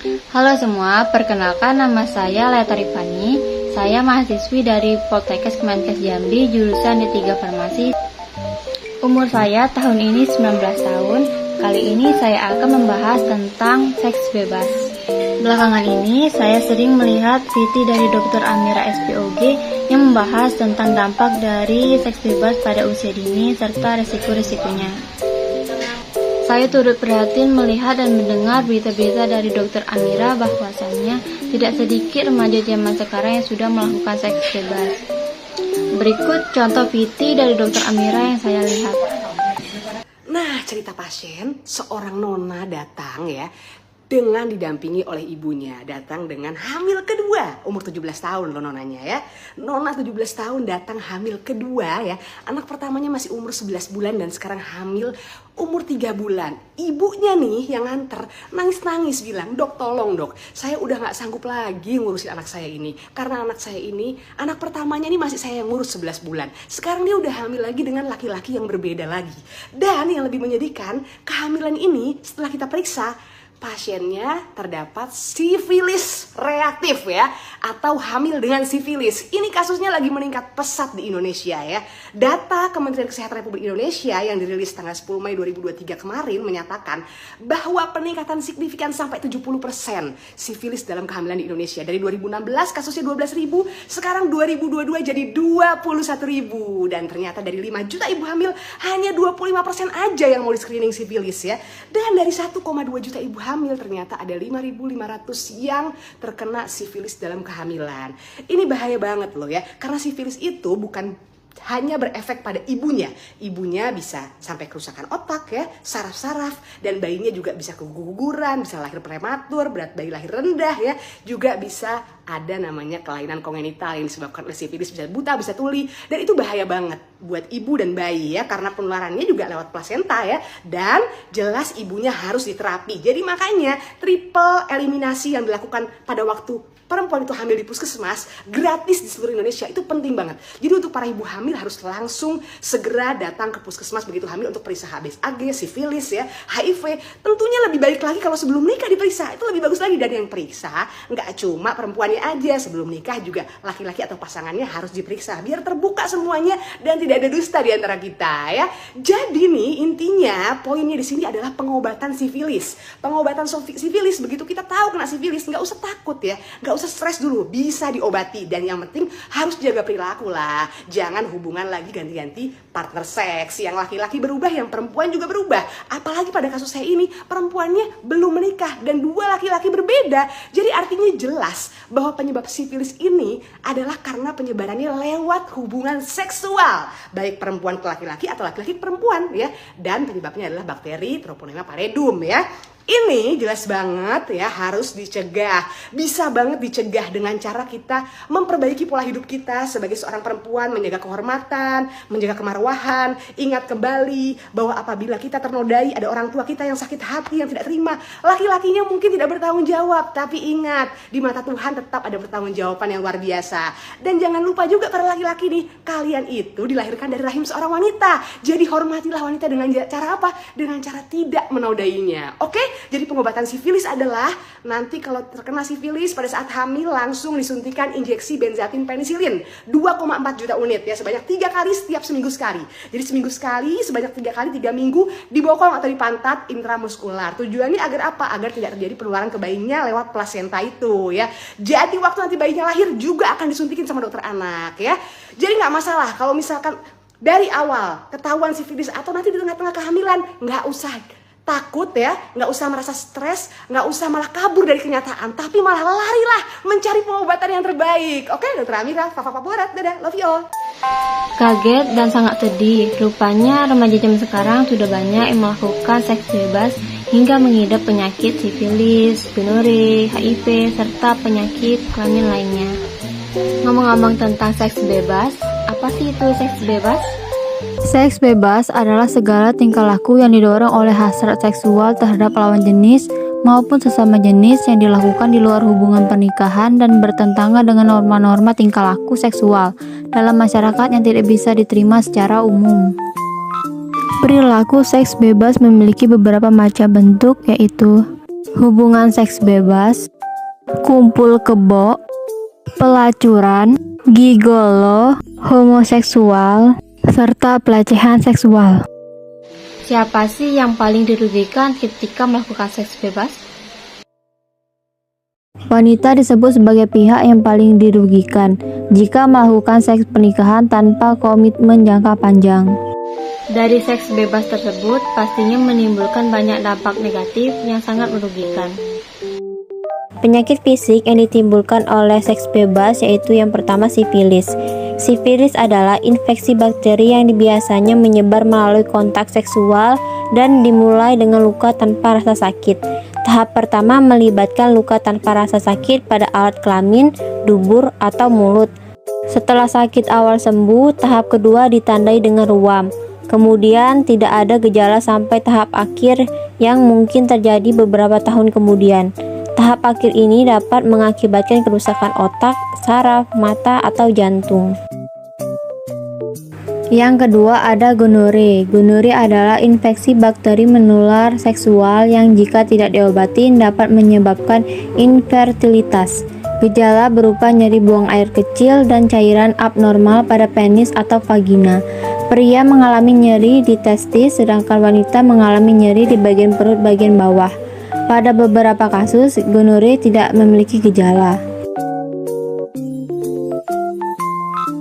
Halo semua, perkenalkan nama saya Leta Rifani. Saya mahasiswi dari Poltekkes Kemenkes Jambi, jurusan D3 Farmasi. Umur saya tahun ini 19 tahun. Kali ini saya akan membahas tentang seks bebas. Belakangan ini saya sering melihat VT dari Dr. Amira SPOG yang membahas tentang dampak dari seks bebas pada usia dini serta resiko-resikonya. Saya turut prihatin melihat dan mendengar berita-berita dari Dr. Amira bahwasannya tidak sedikit remaja zaman sekarang yang sudah melakukan seks bebas. Berikut contoh VT dari Dr. Amira yang saya lihat. Nah, cerita pasien, seorang nona datang ya dengan didampingi oleh ibunya, datang dengan hamil kedua, umur 17 tahun loh nonanya ya. Nona 17 tahun datang hamil kedua ya. Anak pertamanya masih umur 11 bulan dan sekarang hamil umur 3 bulan. Ibunya nih yang nganter nangis-nangis bilang, "Dok, tolong dok, saya udah gak sanggup lagi ngurusin anak saya ini. Karena anak saya ini, anak pertamanya ini masih saya yang ngurus 11 bulan. Sekarang dia udah hamil lagi dengan laki-laki yang berbeda lagi. Dan yang lebih menyedihkan, kehamilan ini setelah kita periksa, pasiennya terdapat sifilis reaktif ya, atau hamil dengan sifilis. Ini kasusnya lagi meningkat pesat di Indonesia ya. Data Kementerian Kesehatan Republik Indonesia yang dirilis tanggal 10 Mei 2023 kemarin menyatakan bahwa peningkatan signifikan sampai 70% sifilis dalam kehamilan di Indonesia. Dari 2016 kasusnya 12.000, sekarang 2022 jadi 21.000. Dan ternyata dari 5 juta ibu hamil hanya 25% aja yang mau di screening sifilis ya. Dan dari 1,2 juta ibu hamil ternyata ada 5.500 yang terkena sifilis dalam kehamilan. Ini bahaya banget loh ya, karena sifilis itu bukan hanya berefek pada ibunya. Ibunya bisa sampai kerusakan otak ya, saraf-saraf, dan bayinya juga bisa keguguran, bisa lahir prematur, berat bayi lahir rendah ya. Juga bisa ada namanya kelainan kongenital yang disebabkan oleh sifilis, bisa buta, bisa tuli, dan itu bahaya banget buat ibu dan bayi ya, karena penularannya juga lewat plasenta ya, dan jelas ibunya harus diterapi. Jadi makanya triple eliminasi yang dilakukan pada waktu perempuan itu hamil di puskesmas gratis di seluruh Indonesia itu penting banget. Jadi untuk para ibu hamil harus langsung segera datang ke puskesmas begitu hamil untuk periksa HBsAg, sifilis ya, HIV. Tentunya lebih baik lagi kalau sebelum nikah diperiksa, itu lebih bagus lagi. Dan yang periksa nggak cuma perempuannya aja, sebelum nikah juga laki-laki atau pasangannya harus diperiksa biar terbuka semuanya dan tidak ada dusta di antara kita ya. Jadi nih intinya poinnya di sini adalah pengobatan sifilis. Pengobatan sifilis, begitu kita tahu kena sifilis nggak usah takut ya, nggak usah stres dulu, bisa diobati. Dan yang penting harus jaga perilaku lah. Jangan hubungan lagi ganti-ganti partner seks. Yang laki-laki berubah, yang perempuan juga berubah. Apalagi pada kasus saya ini, perempuannya belum menikah dan dua laki-laki berbeda. Jadi artinya jelas bahwa penyebab sifilis ini adalah karena penyebarannya lewat hubungan seksual, baik perempuan ke laki-laki atau laki-laki ke perempuan ya. Dan penyebabnya adalah bakteri Treponema pallidum ya. Ini jelas banget ya, harus dicegah. Bisa banget dicegah dengan cara kita memperbaiki pola hidup kita sebagai seorang perempuan, menjaga kehormatan, menjaga kemarwahan. Ingat kembali bahwa apabila kita ternodai, ada orang tua kita yang sakit hati, yang tidak terima. Laki-lakinya mungkin tidak bertanggung jawab, tapi ingat, di mata Tuhan tetap ada pertanggungjawaban yang luar biasa. Dan jangan lupa juga para laki-laki nih, kalian itu dilahirkan dari rahim seorang wanita. Jadi hormatilah wanita dengan cara apa? Dengan cara tidak menodainya. Oke? Jadi pengobatan sifilis adalah nanti kalau terkena sifilis pada saat hamil langsung disuntikan injeksi benzathine penisilin 2,4 juta unit ya, sebanyak 3 kali setiap seminggu sekali. Jadi seminggu sekali sebanyak 3 kali 3 minggu di bokong atau di pantat intramuskular. Tujuannya agar apa? Agar tidak terjadi penularan ke bayinya lewat plasenta itu ya. Jadi waktu nanti bayinya lahir juga akan disuntikin sama dokter anak ya. Jadi nggak masalah kalau misalkan dari awal ketahuan sifilis atau nanti di tengah-tengah kehamilan, nggak usah takut ya, nggak usah merasa stres, nggak usah malah kabur dari kenyataan, tapi malah larilah mencari pengobatan yang terbaik. Oke, Dokter Amira, Fafa Borat, dadah, love you all. Kaget dan sangat sedih, rupanya remaja zaman sekarang sudah banyak yang melakukan seks bebas hingga mengidap penyakit sifilis, gonore, HIV, serta penyakit kelamin lainnya. Ngomong-ngomong tentang seks bebas, apa sih itu seks bebas? Seks bebas adalah segala tingkah laku yang didorong oleh hasrat seksual terhadap lawan jenis maupun sesama jenis yang dilakukan di luar hubungan pernikahan dan bertentangan dengan norma-norma tingkah laku seksual dalam masyarakat yang tidak bisa diterima secara umum. Perilaku seks bebas memiliki beberapa macam bentuk, yaitu hubungan seks bebas, kumpul kebo, pelacuran, gigolo, homoseksual, serta pelecehan seksual. Siapa sih yang paling dirugikan ketika melakukan seks bebas? Wanita disebut sebagai pihak yang paling dirugikan jika melakukan seks pernikahan tanpa komitmen jangka panjang. Dari seks bebas tersebut pastinya menimbulkan banyak dampak negatif yang sangat merugikan. Penyakit fisik yang ditimbulkan oleh seks bebas yaitu yang pertama sifilis. Sifilis adalah infeksi bakteri yang biasanya menyebar melalui kontak seksual dan dimulai dengan luka tanpa rasa sakit. Tahap pertama melibatkan luka tanpa rasa sakit pada alat kelamin, dubur, atau mulut. Setelah sakit awal sembuh, tahap kedua ditandai dengan ruam. Kemudian tidak ada gejala sampai tahap akhir yang mungkin terjadi beberapa tahun kemudian. Tahap akhir ini dapat mengakibatkan kerusakan otak, saraf, mata, atau jantung. Yang kedua ada gonore. Gonore adalah infeksi bakteri menular seksual yang jika tidak diobati dapat menyebabkan infertilitas. Gejala berupa nyeri buang air kecil dan cairan abnormal pada penis atau vagina. Pria mengalami nyeri di testis, sedangkan wanita mengalami nyeri di bagian perut bagian bawah. Pada beberapa kasus, gonore tidak memiliki gejala.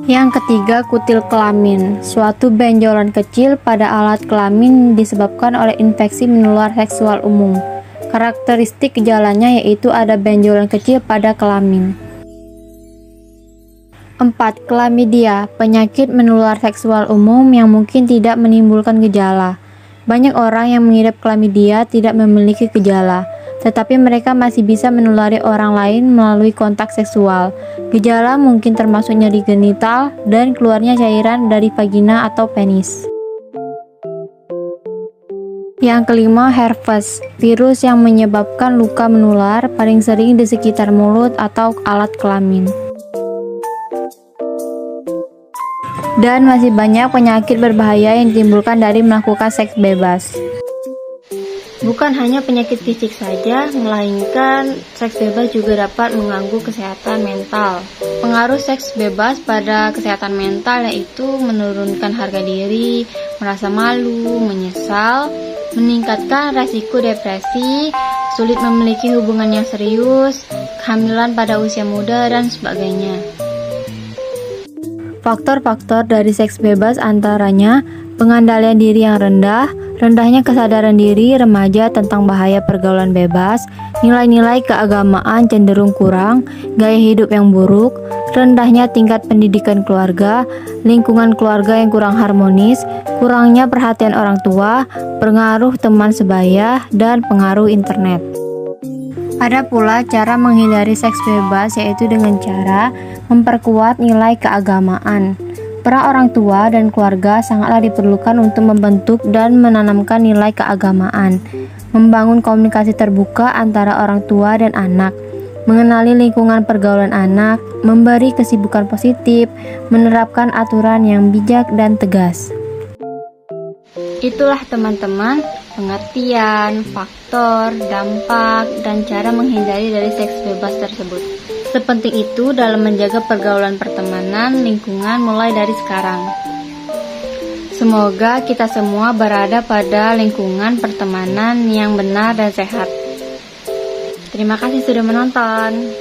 Yang ketiga, kutil kelamin. Suatu benjolan kecil pada alat kelamin disebabkan oleh infeksi menular seksual umum. Karakteristik gejalanya yaitu ada benjolan kecil pada kelamin. 4. Klamidia, penyakit menular seksual umum yang mungkin tidak menimbulkan gejala. Banyak orang yang mengidap klamidia tidak memiliki gejala, tetapi mereka masih bisa menulari orang lain melalui kontak seksual. Gejala mungkin termasuk nyeri genital dan keluarnya cairan dari vagina atau penis. Yang kelima, herpes, virus yang menyebabkan luka menular, paling sering di sekitar mulut atau alat kelamin. Dan masih banyak penyakit berbahaya yang ditimbulkan dari melakukan seks bebas. Bukan hanya penyakit fisik saja, melainkan seks bebas juga dapat mengganggu kesehatan mental. Pengaruh seks bebas pada kesehatan mental yaitu menurunkan harga diri, merasa malu, menyesal, meningkatkan resiko depresi, sulit memiliki hubungan yang serius, kehamilan pada usia muda, dan sebagainya. Faktor-faktor dari seks bebas antaranya pengandalian diri yang rendah, rendahnya kesadaran diri remaja tentang bahaya pergaulan bebas, nilai-nilai keagamaan cenderung kurang, gaya hidup yang buruk, rendahnya tingkat pendidikan keluarga, lingkungan keluarga yang kurang harmonis, kurangnya perhatian orang tua, pengaruh teman sebaya, dan pengaruh internet. Ada pula cara menghindari seks bebas yaitu dengan cara memperkuat nilai keagamaan. Peran orang tua dan keluarga sangatlah diperlukan untuk membentuk dan menanamkan nilai keagamaan, membangun komunikasi terbuka antara orang tua dan anak, mengenali lingkungan pergaulan anak, memberi kesibukan positif, menerapkan aturan yang bijak dan tegas. Itulah teman-teman, pengertian, faktor, dampak, dan cara menghindari dari seks bebas tersebut. Sepenting itu dalam menjaga pergaulan pertemanan, lingkungan mulai dari sekarang. Semoga kita semua berada pada lingkungan pertemanan yang benar dan sehat. Terima kasih sudah menonton.